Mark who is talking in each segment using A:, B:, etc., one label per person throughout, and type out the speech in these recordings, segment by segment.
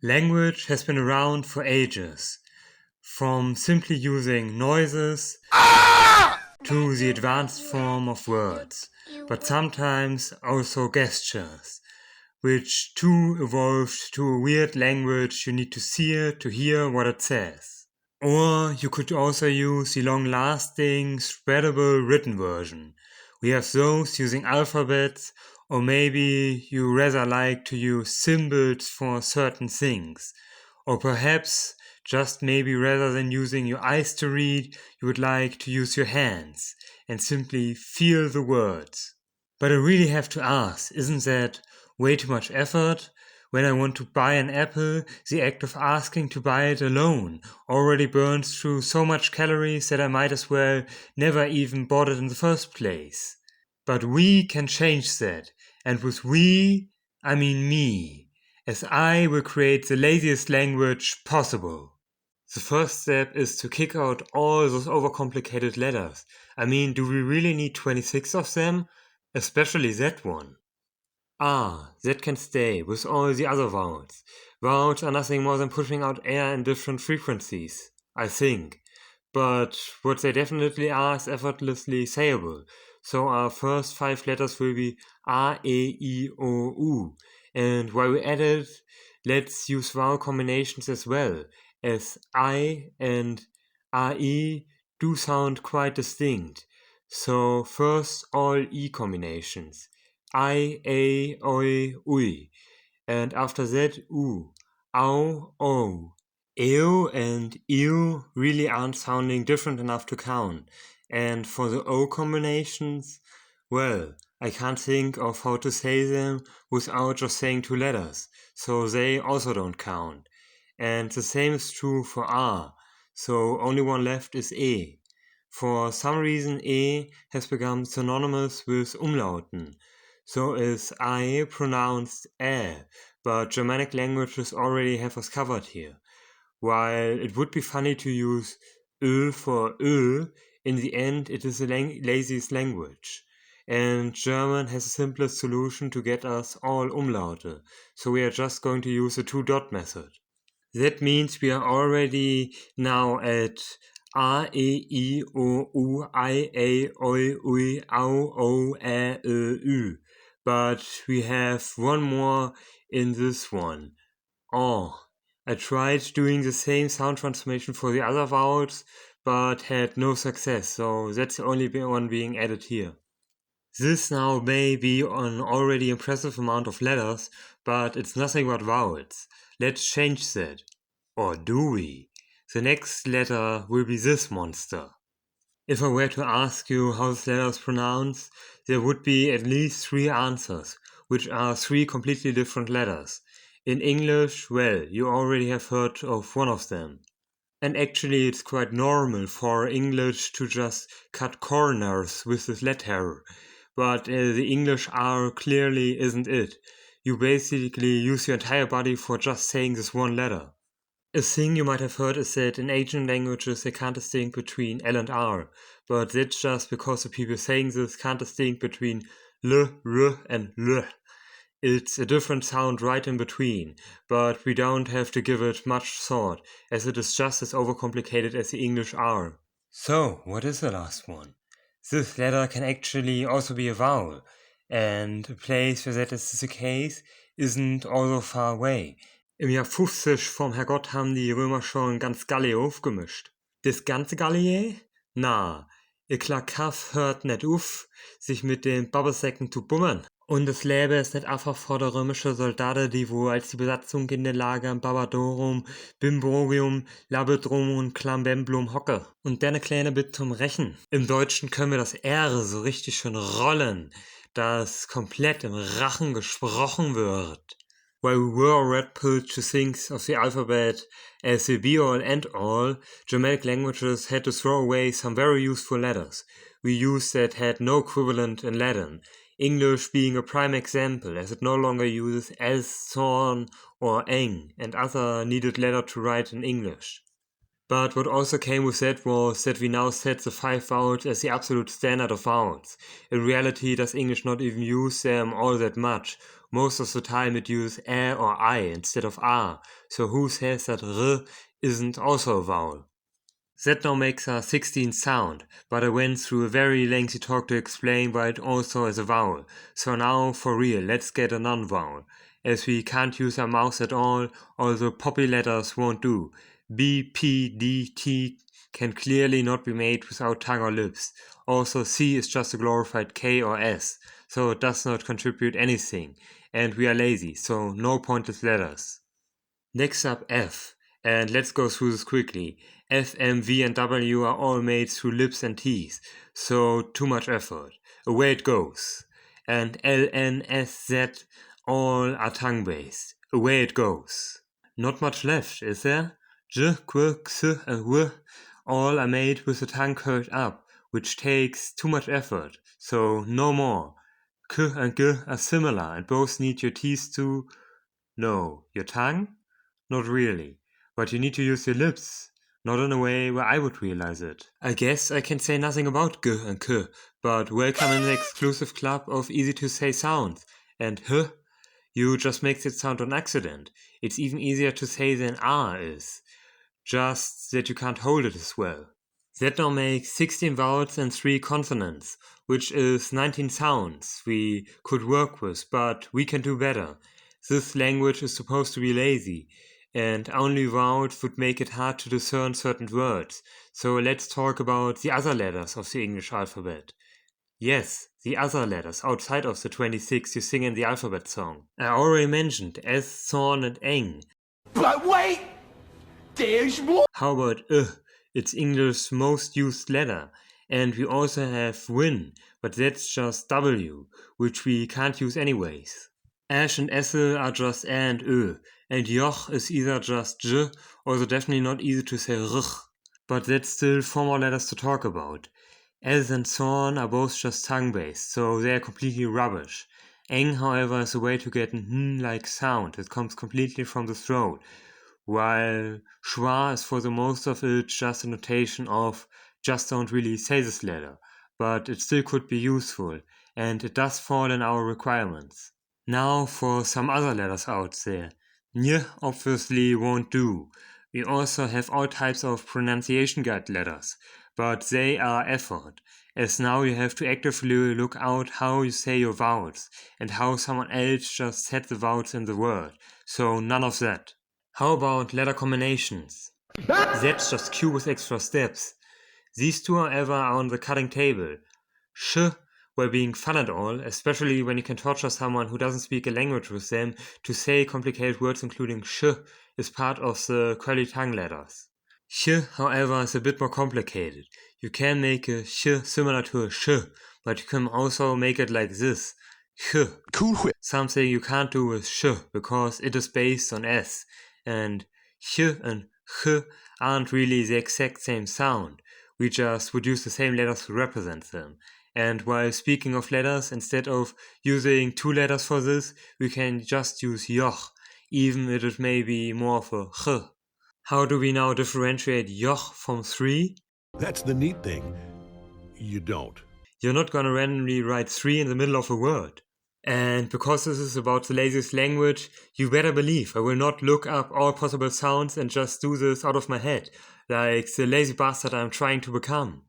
A: Language has been around for ages, from simply using noises to the advanced form of words, but sometimes also gestures, which too evolved to a weird language you need to see it to hear what it says. Or you could also use the long-lasting, spreadable written version. We have those using alphabets, or maybe you rather like to use symbols for certain things. Or perhaps, just maybe rather than using your eyes to read, you would like to use your hands and simply feel the words. But I really have to ask, isn't that way too much effort? When I want to buy an apple, the act of asking to buy it alone already burns through so much calories that I might as well never even bought it in the first place. But we can change that, and with we, I mean me, as I will create the laziest language possible. The first step is to kick out all those overcomplicated letters. I mean, do we really need 26 of them? Especially that one. That can stay with all the other vowels. Vowels are nothing more than pushing out air in different frequencies, I think. But what they definitely are is effortlessly sayable. So our first 5 letters will be A, E, I, O, U. And while we added, let's use vowel combinations as well, as I and AI do sound quite distinct. So first all E combinations. I, A, Oi, Ui. And after that, U, Au, O. Ew and ew really aren't sounding different enough to count. And for the O combinations, well, I can't think of how to say them without just saying 2 letters, so they also don't count. And the same is true for R, so only one left is E. For some reason E has become synonymous with umlauten, so is I pronounced but Germanic languages already have us covered here. While it would be funny to use Ö for Ö, in the end it is the laziest language. And German has the simplest solution to get us all umlaute, so we are just going to use the 2-dot method. That means we are already now at A, E, I, O, U, I, A, Oi, Ui, Au, O, Ä, Ö, Ü. But we have one more in this one. Oh. I tried doing the same sound transformation for the other vowels, but had no success, so that's the only one being added here. This now may be an already impressive amount of letters, but it's nothing but vowels. Let's change that. Or do we? The next letter will be this monster. If I were to ask you how this letter is pronounced, there would be at least 3 answers, which are 3 completely different letters. In English, well, you already have heard of one of them. And actually it's quite normal for English to just cut corners with this letter, but the English R clearly isn't it. You basically use your entire body for just saying this one letter. A thing you might have heard is that in Asian languages they can't distinguish between L and R, but that's just because the people saying this can't distinguish between L, R and L. It's a different sound right in between, but we don't have to give it much thought, as it is just as overcomplicated as the English R. So, what is the last one? This letter can actually also be a vowel, and a place where that is the case isn't all so far away. Im Jahr 50 vom Herrgott haben die Römer schon ganz Gallier aufgemischt. Das ganze Gallier? Na, ihr Klakaff hört net auf, sich mit den Babbesäcken zu bummern. Und das Leben ist nicht einfach vor der römische Soldaten, die wohl als die Besatzung in den Lagern Barbadorum, Bimborium, Labedrum und Klambemblum hocke. Und der ne kleine Bit zum Rechen. Im Deutschen können wir das R so richtig schön rollen, dass komplett im Rachen gesprochen wird. While we were red pilled to think of the alphabet as the be-all and all, Germanic languages had to throw away some very useful letters we used that had no equivalent in Latin, English being a prime example, as it no longer uses as, thorn, or eng, and other needed letters to write in English. But what also came with that was that we now set the 5 vowels as the absolute standard of vowels. In reality, does English not even use them all that much, most of the time it uses or I instead of R, so who says that R isn't also a vowel? That now makes a 16th sound, but I went through a very lengthy talk to explain why it also is a vowel. So now, for real, let's get a non-vowel. As we can't use our mouth at all the poppy letters won't do. B, P, D, T can clearly not be made without tongue or lips. Also, C is just a glorified K or S, so it does not contribute anything. And we are lazy, so no pointless letters. Next up, F. And let's go through this quickly. F, M, V, and W are all made through lips and teeth, so too much effort. Away it goes. And L, N, S, Z all are tongue-based. Away it goes. Not much left, is there? J, Q, X, and W all are made with the tongue curled up, which takes too much effort, so no more. K and G are similar and both need your teeth to... No, your tongue? Not really, but you need to use your lips, not in a way where I would realize it. I guess I can say nothing about G and K, but welcome in the exclusive club of easy to say sounds. And H, you just make it sound on accident. It's even easier to say than R is, just that you can't hold it as well. That now makes 16 vowels and 3 consonants, which is 19 sounds we could work with, but we can do better. This language is supposed to be lazy, and only vowels would make it hard to discern certain words. So let's talk about the other letters of the English alphabet. Yes, the other letters outside of the 26 you sing in the alphabet song. I already mentioned S, thorn, and eng.
B: But wait! There's more!
A: How about It's English's most used letter. And we also have win, but that's just W, which we can't use anyways. Ash and Essel are just and and Joch is either just J or the definitely not easy to say Rch. But that's still 4 more letters to talk about. S and Thorn are both just tongue-based, so they are completely rubbish. Eng, however, is a way to get an like sound. It comes completely from the throat, while schwa is for the most of it just a notation of just don't really say this letter, but it still could be useful, and it does fall in our requirements. Now for some other letters out there. Ny obviously won't do. We also have all types of pronunciation guide letters, but they are effort, as now you have to actively look out how you say your vowels, and how someone else just said the vowels in the word, so none of that. How about letter combinations? That's just Q with extra steps. These two, however, are on the cutting table. Sh, while being fun and all, especially when you can torture someone who doesn't speak a language with them to say complicated words including sh, is part of the curly tongue letters. Sh, however, is a bit more complicated. You can make a sh similar to a sh, but you can also make it like this. Sh.
B: Cool whip.
A: Something you can't do with sh, because it is based on S, and sh and ch aren't really the exact same sound. We just would use the same letters to represent them. And while speaking of letters, instead of using 2 letters for this, we can just use yoch, even if it may be more of a ch. How do we now differentiate yoch from 3?
C: That's the neat thing. You don't.
A: You're not gonna randomly write 3 in the middle of a word. And because this is about the laziest language, you better believe I will not look up all possible sounds and just do this out of my head, like the lazy bastard I'm trying to become.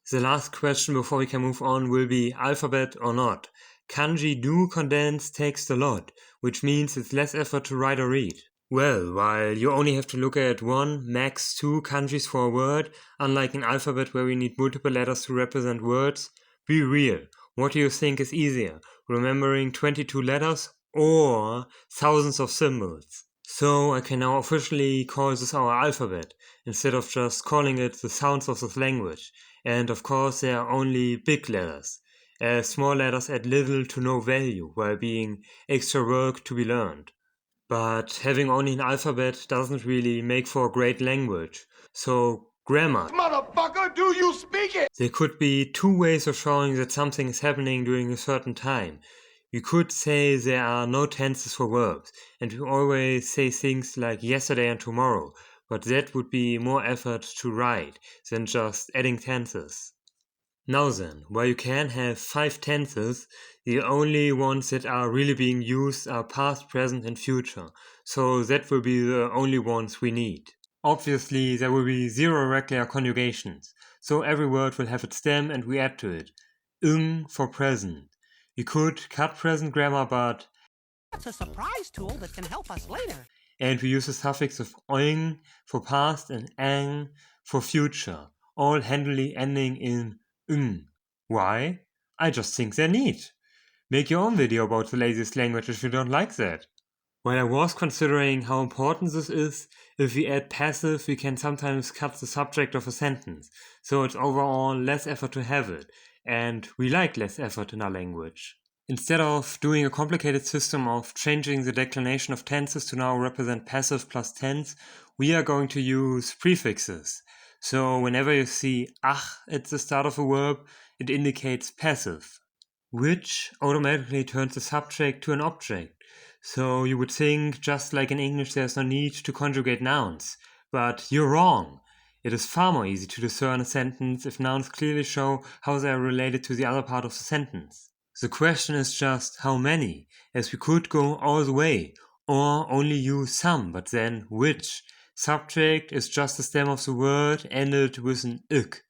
A: The last question before we can move on will be alphabet or not. Kanji do condense text a lot, which means it's less effort to write or read. Well, while you only have to look at 1, max 2 kanjis for a word, unlike an alphabet where we need multiple letters to represent words, be real. What do you think is easier, remembering 22 letters or thousands of symbols? So I can now officially call this our alphabet, instead of just calling it the sounds of this language. And of course they are only big letters, as small letters add little to no value while being extra work to be learned. But having only an alphabet doesn't really make for a great language, so grammar.
B: Motherfucker, do you speak it?
A: There could be 2 ways of showing that something is happening during a certain time. You could say there are no tenses for verbs, and we always say things like yesterday and tomorrow, but that would be more effort to write than just adding tenses. Now then, while you can have 5 tenses, the only ones that are really being used are past, present and future, so that will be the only ones we need. Obviously, there will be 0 regular conjugations, so every word will have its stem and we add to it. Ing for present. We could cut present grammar, but
D: That's a surprise tool that can help us later.
A: and we use the suffix of oing for past and ang for future, all handily ending in ing. Why? I just think they're neat. Make your own video about the laziest language if you don't like that. While I was considering how important this is, if we add passive, we can sometimes cut the subject of a sentence, so it's overall less effort to have it, and we like less effort in our language. Instead of doing a complicated system of changing the declination of tenses to now represent passive plus tense, we are going to use prefixes. So whenever you see ach at the start of a verb, it indicates passive, which automatically turns the subject to an object. So you would think, just like in English, there's no need to conjugate nouns. But you're wrong. It is far more easy to discern a sentence if nouns clearly show how they are related to the other part of the sentence. The question is just how many, as we could go all the way, or only use some, but then which. Subject is just the stem of the word ended with an ik.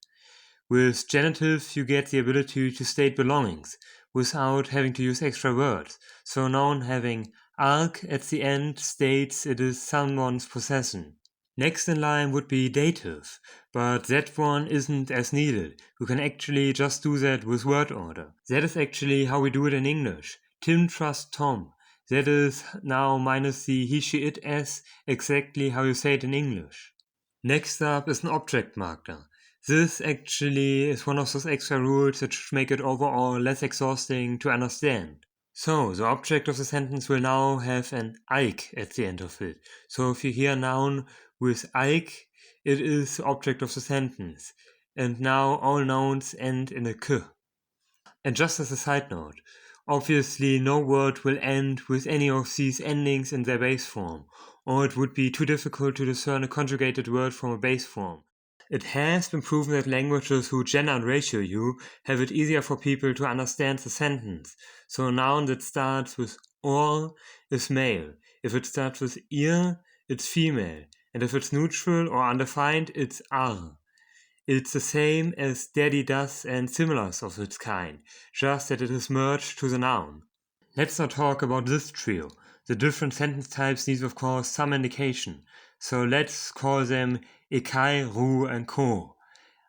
A: With genitive, you get the ability to state belongings without having to use extra words. So a noun having arg at the end states it is someone's possession. Next in line would be dative, but that one isn't as needed. You can actually just do that with word order. That is actually how we do it in English. Tim trusts Tom. That is now minus the he, she, it, s, exactly how you say it in English. Next up is an object marker. This actually is one of those extra rules that should make it overall less exhausting to understand. So, the object of the sentence will now have an ike at the end of it. So if you hear a noun with ike, it is the object of the sentence. And now all nouns end in a k. And just as a side note, obviously no word will end with any of these endings in their base form, or it would be too difficult to discern a conjugated word from a base form. It has been proven that languages who gender and ratio you have it easier for people to understand the sentence. So a noun that starts with or is male. If it starts with ihr, it's female. And if it's neutral or undefined, it's ar. It's the same as daddy does and similars of its kind, just that it is merged to the noun. Let's now talk about this trio. The different sentence types need of course some indication, so let's call them ekai, ru and ko.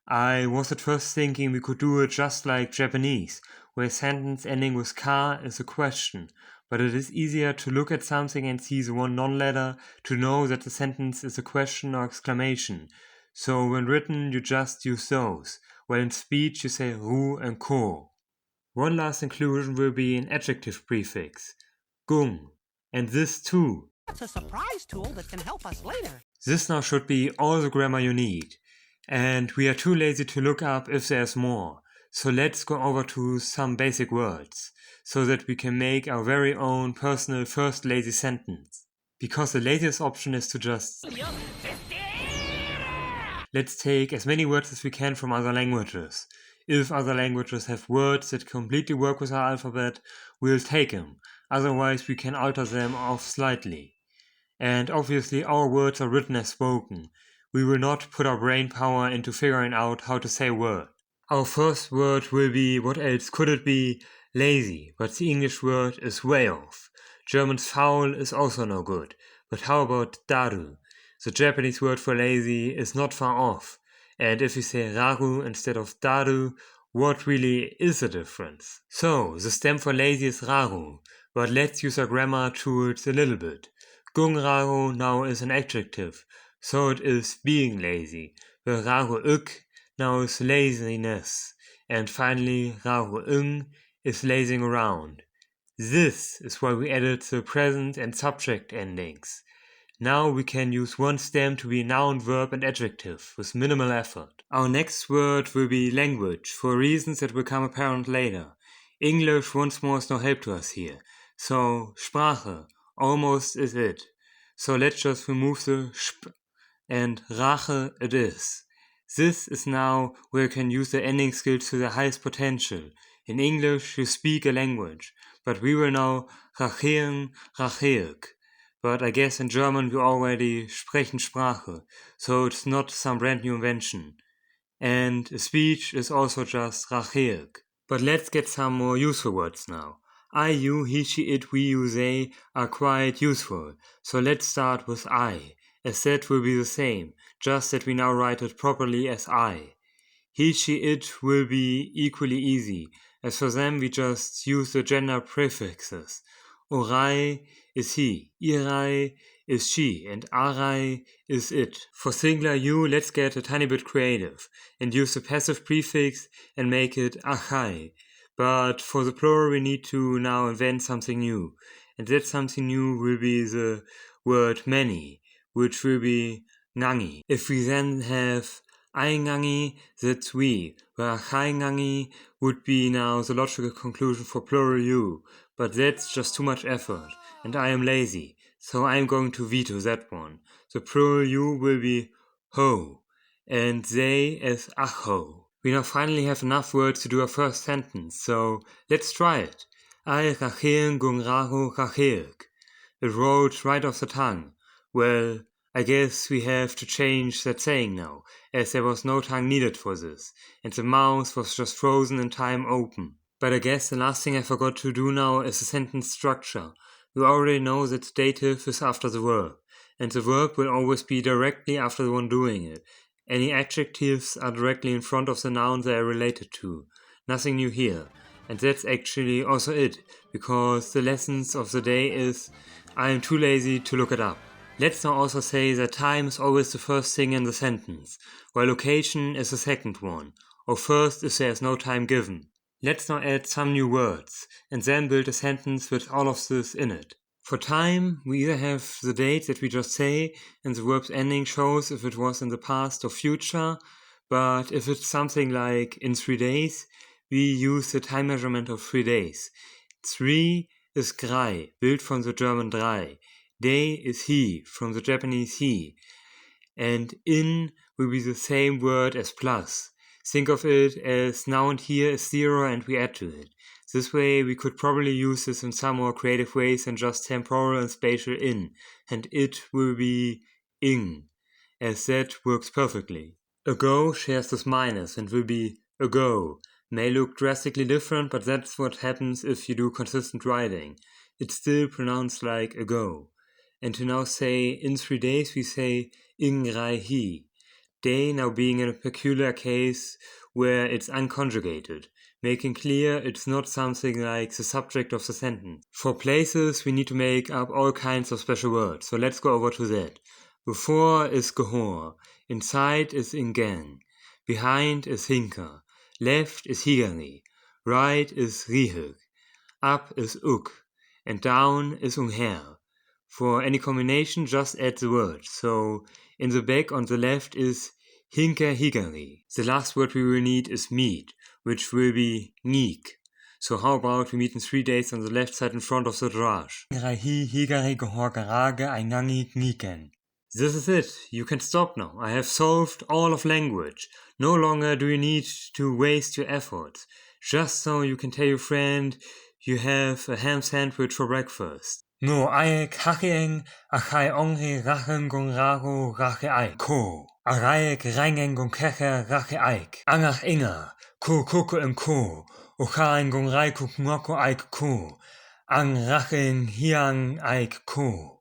A: I was at first thinking we could do it just like Japanese, where a sentence ending with ka is a question, but it is easier to look at something and see the one non-letter to know that the sentence is a question or exclamation. So when written you just use those, while in speech you say ru and ko. One last inclusion will be an adjective prefix, gung, and this too.
D: That's a surprise tool that can help us later.
A: This now should be all the grammar you need, and we are too lazy to look up if there's more, so let's go over to some basic words, so that we can make our very own personal first lazy sentence. Because the laziest option is to just... Let's take as many words as we can from other languages. If other languages have words that completely work with our alphabet, we'll take them, otherwise we can alter them off slightly. And obviously our words are written as spoken. We will not put our brain power into figuring out how to say a word. Our first word will be, what else could it be? Lazy, but the English word is way off. German's foul is also no good, but how about daru? The Japanese word for lazy is not far off. And if we say raru instead of daru, what really is the difference? So, the stem for lazy is raru, but let's use our grammar tools a little bit. Gung raru now is an adjective, so it is being lazy. The raru uk now is laziness. And finally, raru ing is lazing around. This is why we added the present and subject endings. Now we can use one stem to be noun, verb and adjective with minimal effort. Our next word will be language, for reasons that will become apparent later. English once more is no help to us here. So Sprache almost is it. So let's just remove the sp and Rache it is. This is now where you can use the ending skills to their highest potential. In English, you speak a language, but we will now RARU RA봬E. But I guess in German we already sprechen Sprache, so it's not some brand new invention. And a speech is also just RARU. But let's get some more useful words now. I, you, he, she, it, we, you, they are quite useful. So let's start with I, as that will be the same, just that we now write it properly as I. He, she, it will be equally easy, as for them we just use the gender prefixes. Orai is he, irai is she, and arai is it. For singular you, let's get a tiny bit creative and use the passive prefix and make it achai. But for the plural we need to now invent something new, and that something new will be the word many, which will be ngangi. If we then have aingangi, that's we, where achai would be now the logical conclusion for plural you, but that's just too much effort, and I am lazy, so I am going to veto that one. The plural you will be ho, and they as acho. We now finally have enough words to do our first sentence, so let's try it. Ai RARU RAŊE. It rolled right off the tongue. Well, I guess we have to change that saying now, as there was no tongue needed for this, and the mouth was just frozen in time open. But I guess the last thing I forgot to do now is the sentence structure. You already know that the dative is after the verb, and the verb will always be directly after the one doing it. Any adjectives are directly in front of the noun they are related to. Nothing new here. And that's actually also it, because the lessons of the day is I am too lazy to look it up. Let's now also say that time is always the first thing in the sentence, while location is the second one, or first if there is no time given. Let's now add some new words, and then build a sentence with all of this in it. For time, we either have the date that we just say, and the verb's ending shows if it was in the past or future, but if it's something like in 3 days, we use the time measurement of 3 days. 3 is grei, built from the German drei. Day is he, from the Japanese he. And in will be the same word as plus. Think of it as now and here is 0 and we add to it. This way we could probably use this in some more creative ways than just temporal and spatial in, and it will be ing, as that works perfectly. Ago shares this minus and will be ago. May look drastically different, but that's what happens if you do consistent writing. It's still pronounced like ago. And to now say in 3 days we say ing rai hi. Day now being in a peculiar case where it's unconjugated, making clear it's not something like the subject of the sentence. For places, we need to make up all kinds of special words, so let's go over to that. Before is gehor, inside is ingen, behind is hinker, left is higari, right is rihig, up is uk, and down is ungher. For any combination, just add the word. So in the back on the left is hinker higari. The last word we will need is meet, which will be neek. So how about we meet in 3 days on the left side in front of the drash. This is it. You can stop now. I have solved all of language. No longer do you need to waste your efforts. Just so you can tell your friend you have a ham sandwich for breakfast. No aek hakieng achai ongri rachen gong RARU RAŊE ko. Araek rangen gong keche rache aik. Angach inga. Ko koko en ko. Ochaen gong rai kuk ngoko aik ko. Ang rachen hiang aik ko.